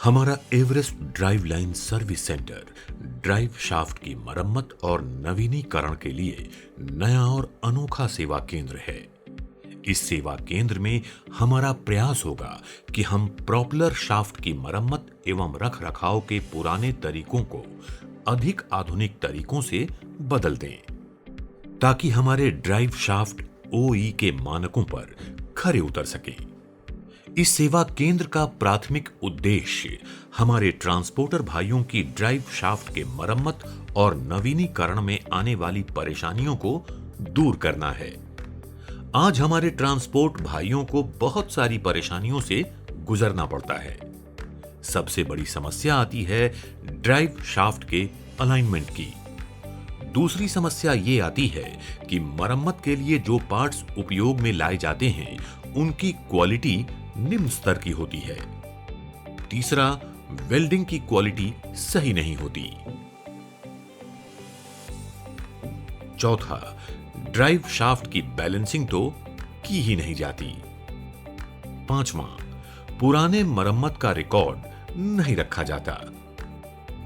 हमारा Everest drive line service centre drive shaft की मरम्मत और नवीनीकरण के लिए नया और अनोखा सेवा केंद्र है। इस सेवा केंद्र में हमारा प्रयास होगा कि हम प्रोपेलर शाफ्ट की मरम्मत एवं रखरखाव के पुराने तरीकों को अधिक आधुनिक तरीकों से बदल दें, ताकि हमारे ड्राइव शाफ्ट ओई के मानकों पर खरे उतर सके। इस सेवा केंद्र का प्राथमिक उद्देश्य हमारे ट्रांसपोर्टर भाइयों की ड्राइव शाफ्ट के मरम्मत और नवीनीकरण में आने वाली परेशानियों को दूर करना है। आज हमारे ट्रांसपोर्ट भाइयों को बहुत सारी परेशानियों से गुजरना पड़ता है। सबसे बड़ी समस्या आती है ड्राइव शाफ्ट के अलाइनमेंट की। दूसरी समस्या ये आती है कि मरम्मत के लिए जो पार्ट्स उपयोग में लाए जाते हैं उनकी क्वालिटी निम्न स्तर की होती है। तीसरा, वेल्डिंग की क्वालिटी सही नहीं होती। चौथा, ड्राइव शाफ्ट की बैलेंसिंग तो की ही नहीं जाती। पांचवा, पुराने मरम्मत का रिकॉर्ड नहीं रखा जाता।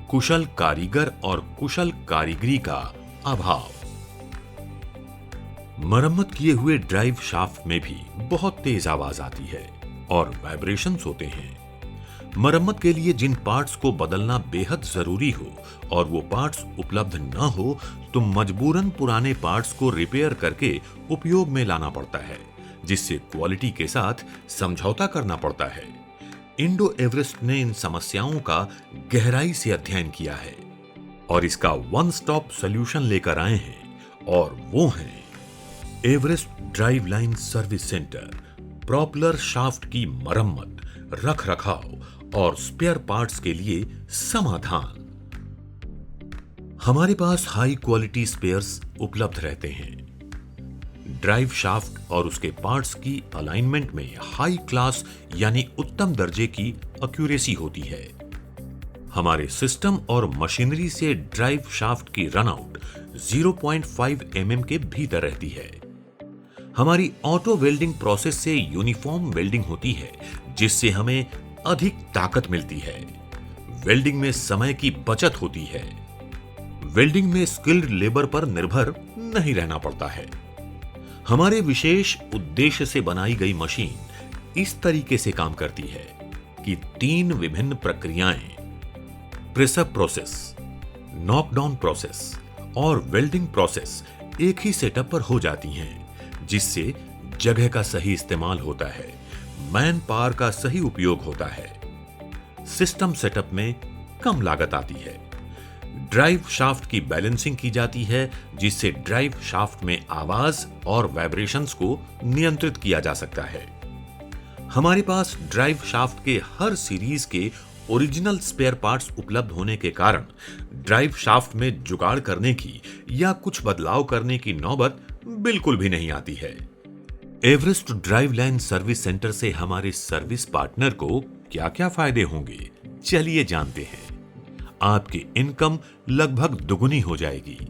कुशल कारीगर और कुशल कारीगरी का अभाव। मरम्मत किए हुए ड्राइव शाफ्ट में भी बहुत तेज आवाज आती है और वाइब्रेशंस होते हैं। मरम्मत के लिए जिन पार्ट्स को बदलना बेहद जरूरी हो और वो पार्ट्स उपलब्ध न हो तो मजबूरन पुराने पार्ट्स को रिपेयर करके उपयोग में लाना पड़ता है, जिससे क्वालिटी के साथ समझौता करना पड़ता है। इंडो एवरेस्ट ने इन समस्याओं का गहराई से अध्ययन किया है और इसका वन स्टॉप सॉल्यूशन लेकर आए हैं, और वो है Everest drive line service centre. Propeller shaft की मरम्मत, रखरखाव और स्पेयर पार्ट्स के लिए समाधान। हमारे पास हाई क्वालिटी स्पेयर्स उपलब्ध रहते हैं। ड्राइव शाफ्ट और उसके पार्ट्स की अलाइनमेंट में हाई क्लास यानी उत्तम दर्जे की एक्यूरेसी होती है। हमारे सिस्टम और मशीनरी से ड्राइव शाफ्ट की रनआउट 0.5 mm के भीतर रहती है। हमारी ऑटो वेल्डिंग प्रोसेस से यूनिफॉर्म वेल्डिंग होती है, जिससे हमें अधिक ताकत मिलती है। वेल्डिंग में समय की बचत होती है। वेल्डिंग में स्किल्ड लेबर पर निर्भर नहीं रहना पड़ता है। हमारे विशेष उद्देश्य से बनाई गई मशीन इस तरीके से काम करती है कि 3 विभिन्न प्रक्रियाएं, प्रेसअप प्रोसेस, नॉकडाउन प्रोसेस और वेल्डिंग प्रोसेस एक ही सेटअप पर हो जाती हैं, जिससे जगह का सही इस्तेमाल होता है, मैन पावर का सही उपयोग होता है, सिस्टम सेटअप में कम लागत आती है। ड्राइव शाफ्ट की बैलेंसिंग की जाती है, जिससे ड्राइव शाफ्ट में आवाज और वाइब्रेशंस को नियंत्रित किया जा सकता है। हमारे पास ड्राइव शाफ्ट के हर सीरीज के ओरिजिनल स्पेयर पार्ट्स उपलब्ध होने के कारण ड्राइव शाफ्ट में जुगाड़ करने की या कुछ बदलाव करने की नौबत बिल्कुल भी नहीं आती है। Everest drive line service centre से हमारे सर्विस पार्टनर को क्या क्या फायदे होंगे, चलिए जानते हैं। आपकी इनकम लगभग दुगुनी हो जाएगी।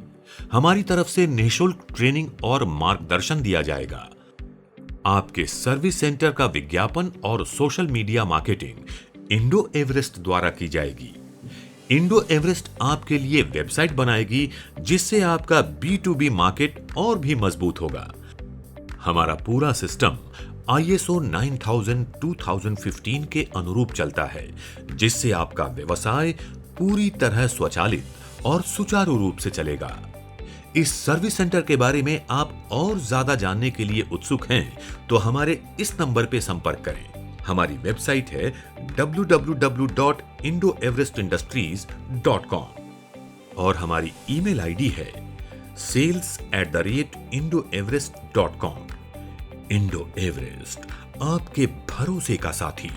हमारी तरफ से निःशुल्क ट्रेनिंग और मार्गदर्शन दिया जाएगा। आपके सर्विस सेंटर का विज्ञापन और social media marketing Indo Everest द्वारा की जाएगी। इंडो एवरेस्ट आपके लिए वेबसाइट बनाएगी, जिससे आपका B2B मार्केट और भी मजबूत होगा। हमारा पूरा सिस्टम ISO 9000-2015 के अनुरूप चलता है, जिससे आपका व्यवसाय पूरी तरह स्वचालित और सुचारू रूप से चलेगा। इस सर्विस सेंटर के बारे में आप और ज्यादा जानने के लिए उत्सुक हैं तो हमारे इस नंबर पे संपर्क करें। हमारी वेबसाइट है www.indoeverestindustries.com और हमारी ईमेल आईडी है sales@indoeverest.com। इंडो एवरेस्ट, आपके भरोसे का साथी।